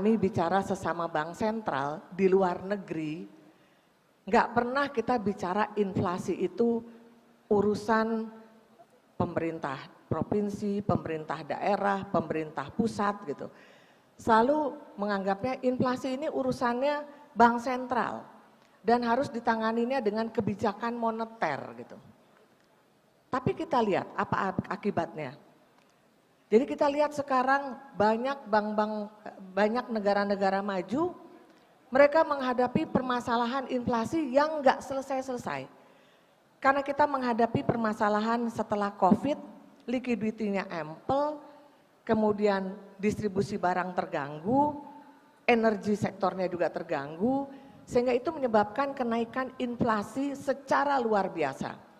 kami bicara sesama bank sentral di luar negeri, nggak pernah kita bicara inflasi itu urusan pemerintah provinsi, pemerintah daerah, pemerintah pusat gitu. Selalu menganggapnya inflasi ini urusannya bank sentral dan harus ditanganinya dengan kebijakan moneter gitu. Tapi kita lihat apa akibatnya. Jadi kita lihat sekarang banyak negara-negara maju, mereka menghadapi permasalahan inflasi yang nggak selesai-selesai. Karena kita menghadapi permasalahan setelah COVID, liquidity-nya ample, kemudian distribusi barang terganggu, energi sektornya juga terganggu, sehingga itu menyebabkan kenaikan inflasi secara luar biasa.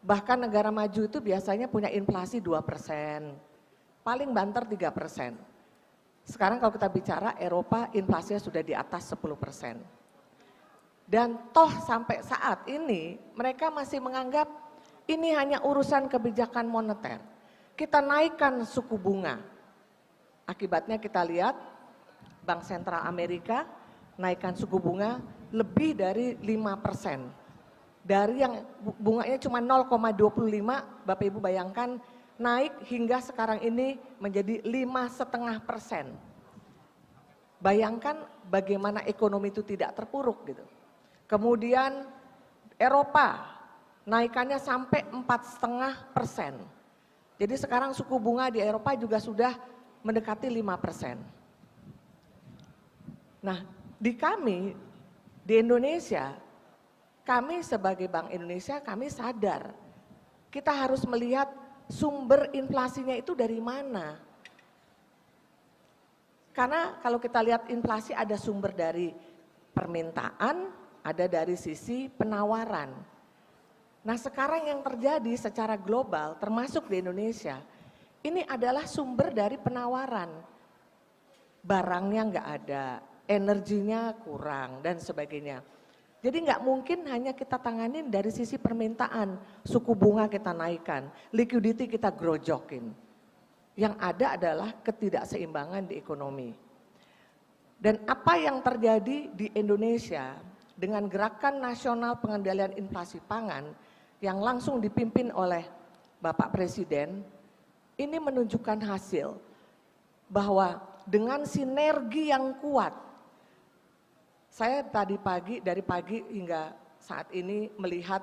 Bahkan negara maju itu biasanya punya inflasi 2%, paling banter 3%. Sekarang kalau kita bicara Eropa inflasinya sudah di atas 10%. Dan toh sampai saat ini mereka masih menganggap ini hanya urusan kebijakan moneter. Kita naikkan suku bunga. Akibatnya kita lihat Bank Sentral Amerika naikkan suku bunga lebih dari 5%. Dari yang bunganya cuma 0,25, Bapak Ibu bayangkan naik hingga sekarang ini menjadi 5,5%. Bayangkan bagaimana ekonomi itu tidak terpuruk gitu. Kemudian Eropa naikannya sampai 4,5%. Jadi sekarang suku bunga di Eropa juga sudah mendekati 5%. Nah, di Indonesia, kami sebagai Bank Indonesia, kami sadar kita harus melihat sumber inflasinya itu dari mana. Karena kalau kita lihat inflasi ada sumber dari permintaan, ada dari sisi penawaran. Nah sekarang yang terjadi secara global termasuk di Indonesia, ini adalah sumber dari penawaran. Barangnya nggak ada, energinya kurang dan sebagainya. Jadi nggak mungkin hanya kita tanganin dari sisi permintaan, suku bunga kita naikkan, liquidity kita grojokin. Yang ada adalah ketidakseimbangan di ekonomi. Dan apa yang terjadi di Indonesia dengan Gerakan Nasional Pengendalian Inflasi Pangan yang langsung dipimpin oleh Bapak Presiden, ini menunjukkan hasil bahwa dengan sinergi yang kuat, saya dari pagi hingga saat ini melihat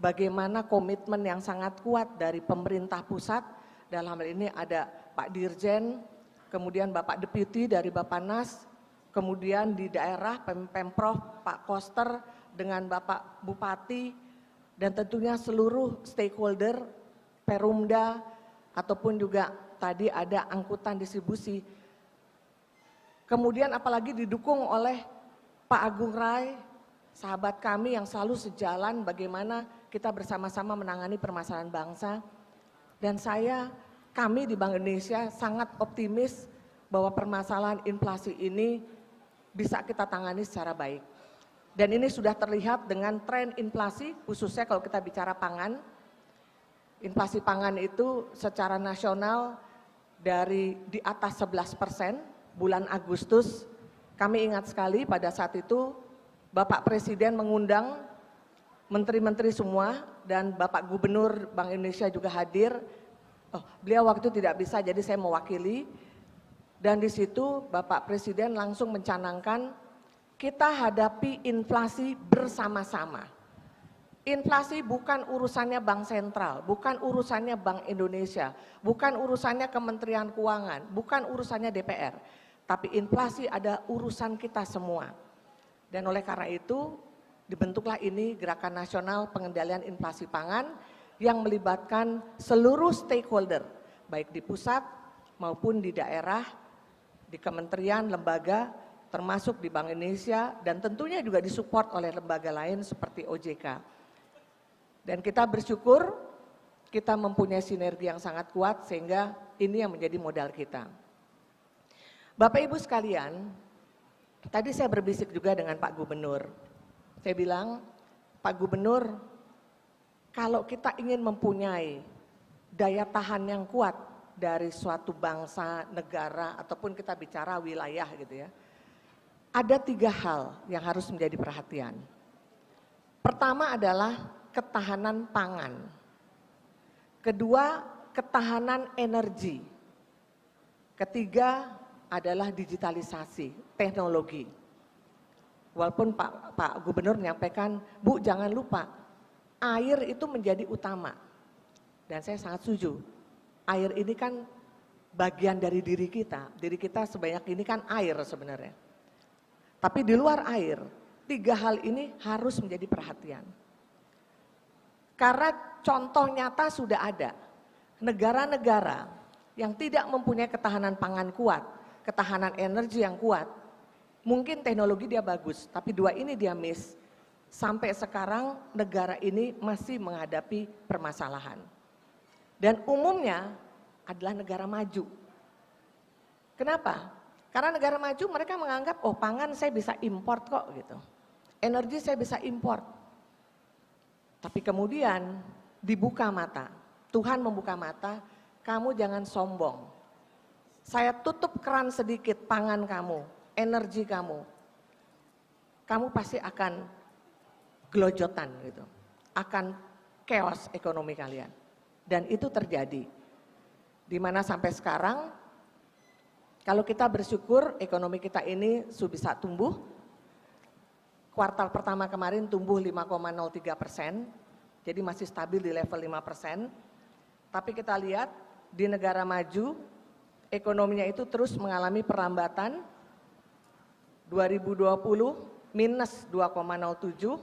bagaimana komitmen yang sangat kuat dari pemerintah pusat, dalam hal ini ada Pak Dirjen, kemudian Bapak Deputi dari Bappenas, kemudian di daerah Pemprov Pak Koster dengan Bapak Bupati, dan tentunya seluruh stakeholder, Perumda, ataupun juga tadi ada angkutan distribusi. Kemudian apalagi didukung oleh Pak Agung Rai, sahabat kami yang selalu sejalan bagaimana kita bersama-sama menangani permasalahan bangsa. Dan kami di Bank Indonesia sangat optimis bahwa permasalahan inflasi ini bisa kita tangani secara baik. Dan ini sudah terlihat dengan tren inflasi, khususnya kalau kita bicara pangan. Inflasi pangan itu secara nasional dari di atas 11% bulan Agustus. Kami ingat sekali pada saat itu Bapak Presiden mengundang menteri-menteri semua dan Bapak Gubernur Bank Indonesia juga hadir. Beliau waktu itu tidak bisa, jadi saya mewakili. Dan di situ Bapak Presiden langsung mencanangkan kita hadapi inflasi bersama-sama. Inflasi bukan urusannya Bank Sentral, bukan urusannya Bank Indonesia, bukan urusannya Kementerian Keuangan, bukan urusannya DPR. Tapi inflasi ada urusan kita semua. Dan oleh karena itu dibentuklah ini Gerakan Nasional Pengendalian Inflasi Pangan yang melibatkan seluruh stakeholder, baik di pusat maupun di daerah, di kementerian, lembaga, termasuk di Bank Indonesia, dan tentunya juga disupport oleh lembaga lain seperti OJK. Dan kita bersyukur kita mempunyai sinergi yang sangat kuat sehingga ini yang menjadi modal kita. Bapak Ibu sekalian, tadi saya berbisik juga dengan Pak Gubernur. Saya bilang, Pak Gubernur, kalau kita ingin mempunyai daya tahan yang kuat dari suatu bangsa, negara, ataupun kita bicara wilayah gitu ya, ada 3 hal yang harus menjadi perhatian. Pertama adalah ketahanan pangan. Kedua, ketahanan energi. Ketiga adalah digitalisasi, teknologi. Walaupun Pak Gubernur menyampaikan, Bu jangan lupa, air itu menjadi utama. Dan saya sangat setuju, air ini kan bagian dari diri kita sebanyak ini kan air sebenarnya. Tapi di luar air, 3 hal ini harus menjadi perhatian. Karena contoh nyata sudah ada, negara-negara yang tidak mempunyai ketahanan pangan kuat, ketahanan energi yang kuat, mungkin teknologi dia bagus, tapi 2 ini dia miss. Sampai sekarang negara ini masih menghadapi permasalahan. Dan umumnya adalah negara maju. Kenapa? Karena negara maju mereka menganggap, oh pangan saya bisa import kok gitu. Energi saya bisa import. Tapi kemudian dibuka mata, Tuhan membuka mata, kamu jangan sombong. Saya tutup keran sedikit pangan kamu, energi kamu. Kamu pasti akan gelojotan gitu. Akan chaos ekonomi kalian. Dan itu terjadi. Di mana sampai sekarang kalau kita bersyukur ekonomi kita ini sudah bisa tumbuh. Kuartal pertama kemarin tumbuh 5,03%, jadi masih stabil di level 5%. Tapi kita lihat di negara maju, ekonominya itu terus mengalami perlambatan. 2020 minus 2,07.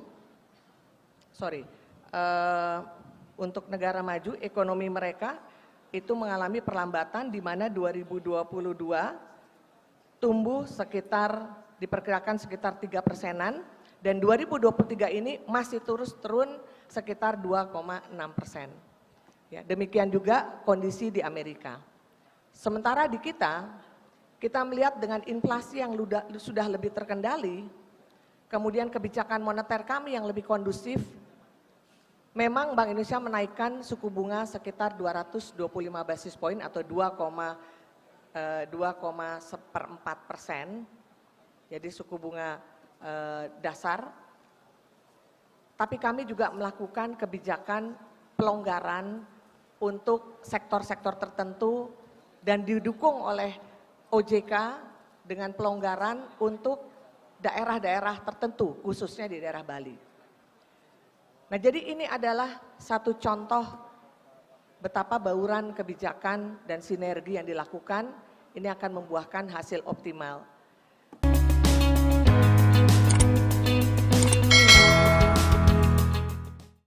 Untuk negara maju, ekonomi mereka itu mengalami perlambatan di mana 2022 tumbuh sekitar diperkirakan sekitar 3%-an dan 2023 ini masih terus turun sekitar 2,6%. Ya, demikian juga kondisi di Amerika. Sementara di kita melihat dengan inflasi yang sudah lebih terkendali, kemudian kebijakan moneter kami yang lebih kondusif. Memang Bank Indonesia menaikkan suku bunga sekitar 225 basis point atau 2,4%. Jadi suku bunga dasar. Tapi kami juga melakukan kebijakan pelonggaran untuk sektor-sektor tertentu dan didukung oleh OJK dengan pelonggaran untuk daerah-daerah tertentu, khususnya di daerah Bali. Nah, jadi ini adalah satu contoh betapa bauran kebijakan dan sinergi yang dilakukan ini akan membuahkan hasil optimal.